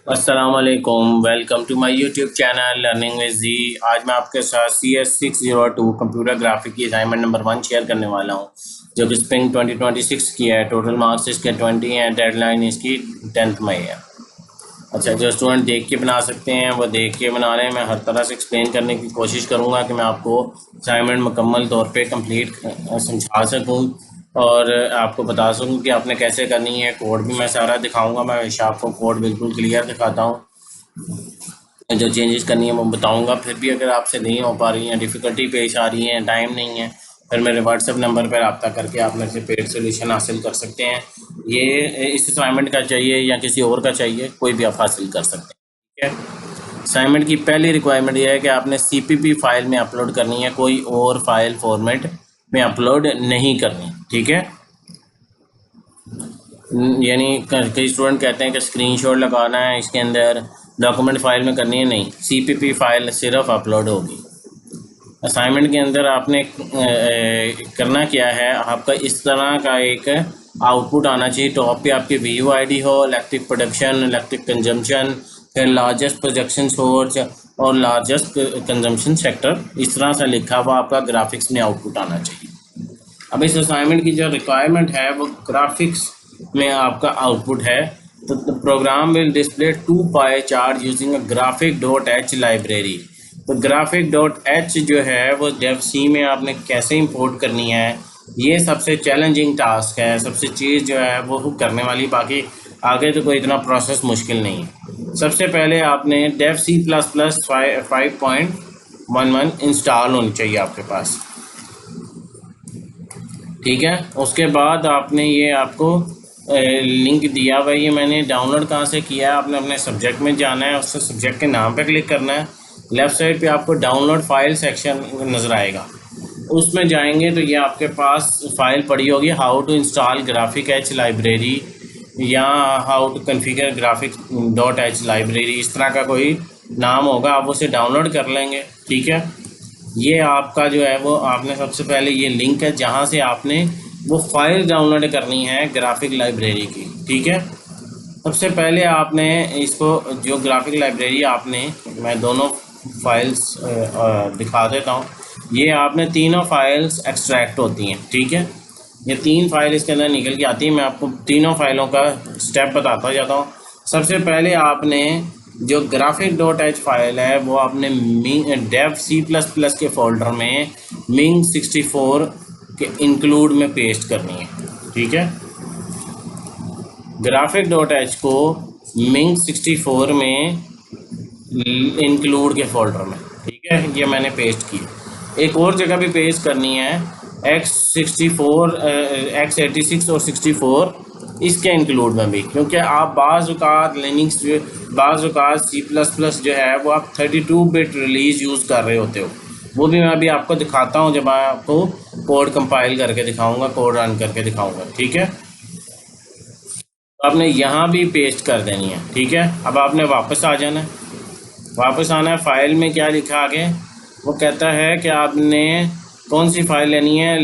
अस्सलामुअलैकुम, welcome to my YouTube channel learning with जी। आज मैं आपके साथ CS602 कंप्यूटर ग्राफिक की असाइनमेंट नंबर 1 शेयर करने वाला हूं, जो कि स्प्रिंग 2026 की है। टोटल मार्क्स इसके 20 हैं, डेडलाइन इसकी 10 मई है। अच्छा, जो स्टूडेंट देख के बना सकते हैं वो देख के बना रहे हैं। मैं हर तरह से एक्सप्लेन करने की कोशिश करूँगा कि मैं आपको असाइनमेंट मुकम्मल तौर पे कंप्लीट समझा सकूँ और आपको बता सकूँ कि आपने कैसे करनी है। कोड भी मैं सारा दिखाऊंगा। मैं हमेशा आपको कोड बिल्कुल क्लियर दिखाता हूँ, जो चेंजेस करनी है वो बताऊंगा। फिर भी अगर आपसे नहीं हो पा रही हैं, डिफ़िकल्टी पेश आ रही है, टाइम नहीं है, फिर मेरे व्हाट्सएप नंबर पर रब्ता करके आप मेरे से पेड सोल्यूशन हासिल कर सकते हैं। ये इस असाइनमेंट का चाहिए या किसी और का चाहिए, कोई भी आप हासिल कर सकते हैं। ठीक है। असाइनमेंट की पहली रिक्वायरमेंट ये है कि आपने CPP फाइल में अपलोड करनी है, कोई और फाइल फॉर्मेट में अपलोड नहीं करनी। ठीक है। यानी कई स्टूडेंट कहते हैं कि स्क्रीनशॉट लगाना है, इसके अंदर डॉक्यूमेंट फाइल में करनी है, नहीं, CPP फाइल सिर्फ अपलोड होगी। असाइनमेंट के अंदर आपने करना क्या है, आपका इस तरह का एक आउटपुट आना चाहिए। टॉप पे आपकी VUID हो, इलेक्ट्रिक प्रोडक्शन, इलेक्ट्रिक कंजम्पशन, फिर लार्जेस्ट प्रोडक्शन सोर्स और लार्जेस्ट कंजम्पशन सेक्टर, इस तरह से लिखा हुआ आपका ग्राफिक्स में आउटपुट आना चाहिए। अब इस असाइनमेंट की जो रिक्वायरमेंट है वो ग्राफिक्स में आपका आउटपुट है। तो program will display 2 pie chart using graphic dot H library. तो ग्राफिक डॉट एच जो है वो डेव सी में आपने कैसे इंपोर्ट करनी है, ये सबसे चैलेंजिंग टास्क है। सबसे चीज़ जो है वो करने वाली, बाकी आगे तो कोई इतना प्रोसेस मुश्किल नहीं है। सबसे पहले आपने डेव C++ 5.11 इंस्टॉल होनी चाहिए आपके पास। ठीक है। उसके बाद आपने ये आपको लिंक दिया हुआ है, ये मैंने डाउनलोड कहाँ से किया है, आपने अपने सब्जेक्ट में जाना है, उससे सब्जेक्ट के नाम पे क्लिक करना है। लेफ़्ट साइड पे आपको डाउनलोड फाइल सेक्शन नज़र आएगा, उसमें जाएंगे तो ये आपके पास फाइल पड़ी होगी, how to install graphic H library या how to configure graphic dot H library, इस तरह का कोई नाम होगा। आप उसे डाउनलोड कर लेंगे। ठीक है। ये आपका जो है वो आपने सबसे पहले ये लिंक है जहाँ से आपने वो फाइल डाउनलोड करनी है ग्राफिक लाइब्रेरी की। ठीक है। सबसे पहले आपने इसको जो ग्राफिक लाइब्रेरी आपने, मैं दोनों फाइल्स दिखा देता हूँ। ये आपने तीनों फाइल्स एक्सट्रैक्ट होती हैं। ठीक है। ये 3 फाइल इसके अंदर निकल के आती है। मैं आपको तीनों फाइलों का स्टेप बताता जाता हूँ। सबसे पहले आपने जो ग्राफिक डॉट एच फाइल है वो आपने डेव C++ के फोल्डर में Ming64 के इंक्लूड में पेस्ट करनी है। ठीक है। ग्राफिक डॉट एच को Ming64 में इंक्लूड के फोल्डर में। ठीक है। ये मैंने पेस्ट की। एक और जगह भी पेस्ट करनी है, X64 X86 और 64 इसके इंक्लूड में भी, क्योंकि आप बाज़ लिनक्स C++ जो है वो आप 32 बिट रिलीज यूज़ कर रहे होते हो। वो भी मैं अभी आपको दिखाता हूँ जब मैं आपको कोड कंपाइल करके दिखाऊंगा, कोड रन करके दिखाऊंगा। ठीक है। तो आपने यहाँ भी पेस्ट कर देनी है। ठीक है। अब आपने वापस आ जाना है। वापस आना है। फाइल में क्या लिखा आगे, वो कहता है कि आपने कौन सी फाइल लेनी है,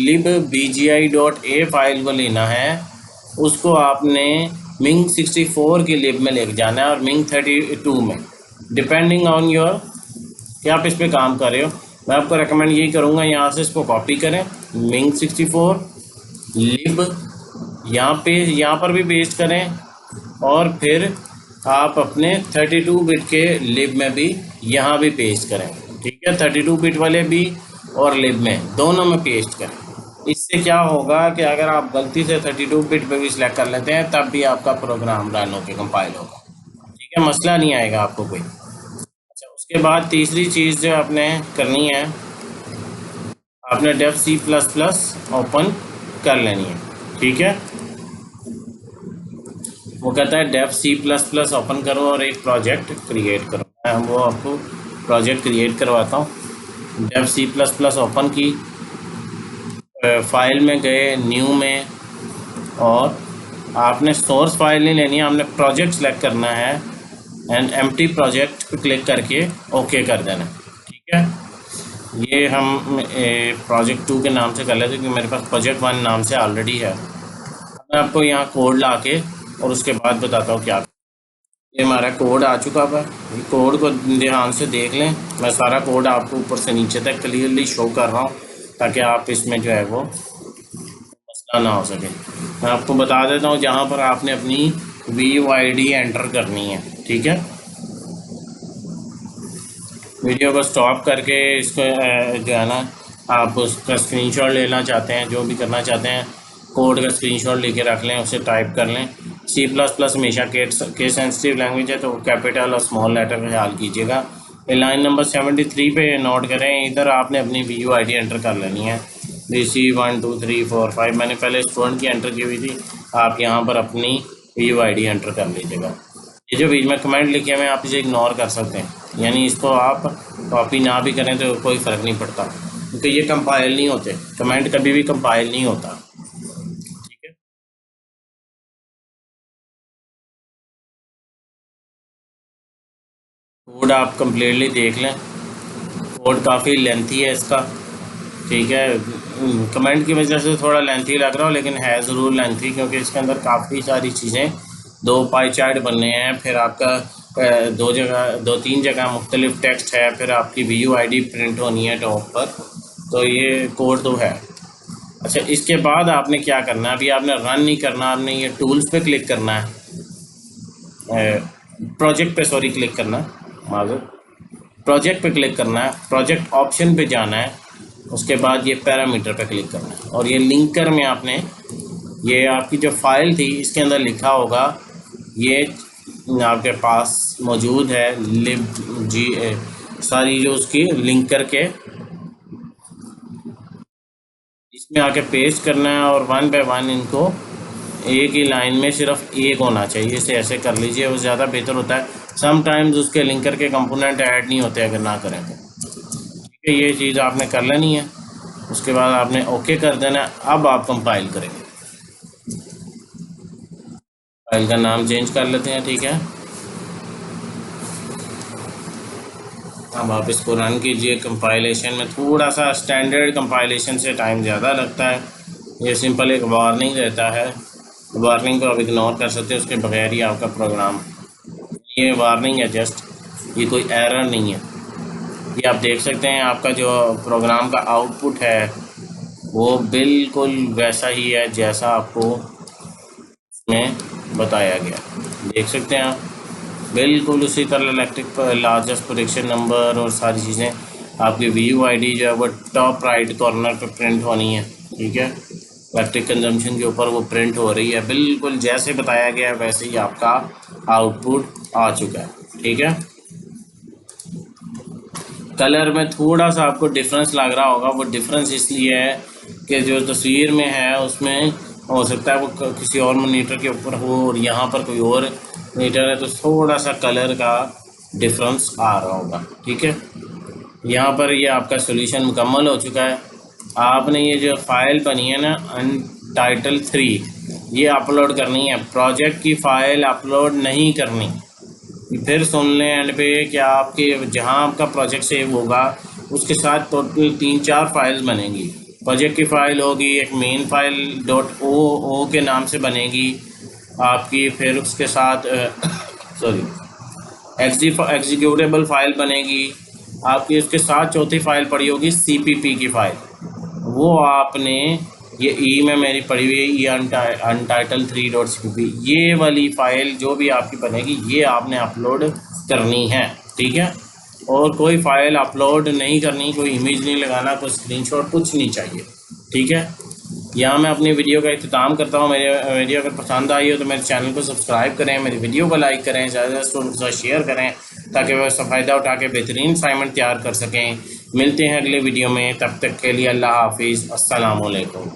libbgi.a फाइल को लेना है। उसको आपने Ming64 की लिब में लेके जाना है और Ming32 में, डिपेंडिंग ऑन योर कि आप इस पर काम कर रहे हो। मैं आपको रेकमेंड यही करूँगा, यहाँ से इसको कॉपी करें, Ming64 लिब यहाँ पर भी पेस्ट करें, और फिर आप अपने 32 बिट के लिब में भी यहाँ भी पेस्ट करें। ठीक है। 32 बिट वाले भी और लिब में, दोनों में पेस्ट करें। इससे क्या होगा कि अगर आप गलती से 32 बिट पे भी सिलेक्ट कर लेते हैं तब भी आपका प्रोग्राम रन होकर कंपाइल होगा। ठीक है। मसला नहीं आएगा आपको कोई। अच्छा, उसके बाद तीसरी चीज़ जो आपने करनी है, आपने डेव C++ ओपन कर लेनी है। ठीक है। वो कहता है डेव C++ ओपन करो और एक प्रोजेक्ट क्रिएट करो। मैं वो आपको प्रोजेक्ट क्रिएट करवाता हूँ। डेव C++ ओपन की, फाइल में गए, न्यू में, और आपने सोर्स फाइल नहीं लेनी है, आपने प्रोजेक्ट सेलेक्ट करना है एंड एम्प्टी प्रोजेक्ट पे क्लिक करके ओके कर देना। ठीक है। ये हम प्रोजेक्ट 2 के नाम से कर लेते हैं क्योंकि मेरे पास प्रोजेक्ट 1 नाम से ऑलरेडी है। मैं आपको यहाँ कोड ला के और उसके बाद बताता हूँ क्या। ये हमारा कोड आ चुका है। ये कोड को ध्यान से देख लें, मैं सारा कोड आपको ऊपर से नीचे तक क्लियरली शो कर रहा हूँ ताकि आप इसमें जो है वो मसला ना हो सके। मैं आपको बता देता हूँ जहाँ पर आपने अपनी VUID एंटर करनी है। ठीक है, वीडियो को स्टॉप करके इसको जो है ना, आप उसका स्क्रीनशॉट लेना चाहते हैं, जो भी करना चाहते हैं कोड का स्क्रीनशॉट लेके रख लें, उसे टाइप कर लें। C++ हमेशा केस सेंसिटिव लैंग्वेज है तो कैपिटल और स्मॉल लेटर का ख्याल कीजिएगा। लाइन नंबर 73 पे नोट करें, इधर आपने अपनी VUID एंटर कर लेनी है। BC 1 2 3 4 5 मैंने पहले स्टूडेंट की एंटर की हुई थी, आप यहाँ पर अपनी VUID एंटर कर लीजिएगा। ये जो बीच में कमेंट लिखे हुए हैं आप इसे इग्नोर कर सकते हैं, यानी इसको आप कॉपी ना भी करें तो कोई फ़र्क नहीं पड़ता, क्योंकि ये कंपाइल नहीं होते, कमेंट कभी भी कंपाइल नहीं होता। ठीक है, कोड आप कंप्लीटली देख लें, कोड काफ़ी लेंथी है इसका। ठीक है, कमेंट की वजह से थोड़ा लेंथी लग रहा हो, लेकिन है ज़रूर लेंथी, क्योंकि इसके अंदर काफ़ी सारी चीज़ें, 2 पाई चार्ट बनने हैं, फिर आपका 2-3 जगह मुख्तलिफ टेक्स्ट है, फिर आपकी VUID प्रिंट होनी है टॉप पर, तो ये कोड तो है। अच्छा, इसके बाद आपने क्या करना है, अभी आपने रन नहीं करना, आपने ये टूल्स पे क्लिक करना है, प्रोजेक्ट पे सॉरी क्लिक करना है, माजूर, प्रोजेक्ट पे क्लिक करना है, प्रोजेक्ट ऑप्शन पे जाना है, उसके बाद ये पैरामीटर पे क्लिक करना है, और ये लिंकर में आपने ये आपकी जो फाइल थी इसके अंदर लिखा होगा, ये आपके पास मौजूद है libg सारी जो उसकी लिंकर के, इसमें आके पेस्ट करना है, और 1 बाय 1 इनको एक ही लाइन में सिर्फ एक होना चाहिए, इसे ऐसे कर लीजिए, वो ज़्यादा बेहतर होता है। समटाइम्स उसके लिंकर के कंपोनेंट ऐड नहीं होते अगर ना करें तो। ठीक है, ये चीज़ आपने कर लेनी है, उसके बाद आपने ओके कर देना है। अब आप कंपाइल करेंगे, फाइल का नाम चेंज कर लेते हैं। ठीक है, अब आप इसको रन कीजिए। कंपाइलेशन में थोड़ा सा स्टैंडर्ड कंपाइलेशन से टाइम ज़्यादा लगता है, ये सिंपल एक वार्निंग देता है, वार्निंग को आप इग्नोर कर सकते हैं, उसके बगैर ही आपका प्रोग्राम, ये वार्निंग है जस्ट, ये कोई एरर नहीं है। ये आप देख सकते हैं आपका जो प्रोग्राम का आउटपुट है वो बिल्कुल वैसा ही है जैसा आपको इसमें बताया गया, देख सकते हैं आप, बिल्कुल उसी तरह इलेक्ट्रिक लार्जेस्ट प्रोडक्शन नंबर और सारी चीज़ें आपकी VUID जो है वो टॉप राइट कॉर्नर पे प्रिंट होनी है। ठीक है, इलेक्ट्रिक कंजम्पशन के ऊपर वो प्रिंट हो रही है, बिल्कुल जैसे बताया गया है वैसे ही आपका आउटपुट आ चुका है। ठीक है, कलर में थोड़ा सा आपको डिफरेंस लग रहा होगा, वो डिफरेंस इसलिए है कि जो तस्वीर में है उसमें हो सकता है वो किसी और मॉनिटर के ऊपर हो और यहाँ पर कोई और मॉनिटर है, तो थोड़ा सा कलर का डिफरेंस आ रहा होगा। ठीक है, यहाँ पर ये आपका सॉल्यूशन मुकम्मल हो चुका है। आपने ये जो फाइल बनी है ना Untitled 3, ये अपलोड करनी है, प्रोजेक्ट की फ़ाइल अपलोड नहीं करनी। फिर सुन लें एंड पे कि आपके जहाँ आपका प्रोजेक्ट सेव होगा उसके साथ टोटल 3-4 फाइल्स बनेंगी। प्रोजेक्ट की फ़ाइल होगी, एक मेन फाइल .oo के नाम से बनेगी आपकी, फिर उसके साथ सॉरी एग्जीक्यूटेबल फाइल बनेगी आपकी, उसके साथ चौथी फाइल पड़ी होगी CPP की फ़ाइल, वो आपने ये ई में मेरी पड़ी हुई है, ये Untitled3.cpp, ये वाली फ़ाइल जो भी आपकी बनेगी ये आपने अपलोड करनी है। ठीक है, और कोई फ़ाइल अपलोड नहीं करनी, कोई इमेज नहीं लगाना, कोई स्क्रीनशॉट, कुछ नहीं चाहिए। ठीक है, यहाँ मैं अपनी वीडियो का इख्तिताम करता हूँ। मेरी वीडियो अगर पसंद आई हो तो मेरे चैनल को सब्सक्राइब करें, मेरी वीडियो को लाइक करें, ज़्यादा से उनके साथ शेयर करें ताकि वह इसका फ़ायदा उठा के बेहतरीन असाइनमेंट तैयार कर सकें। मिलते हैं अगले वीडियो में, तब तक के लिए अल्लाह हाफिज़, अस्सलाम वालेकुम।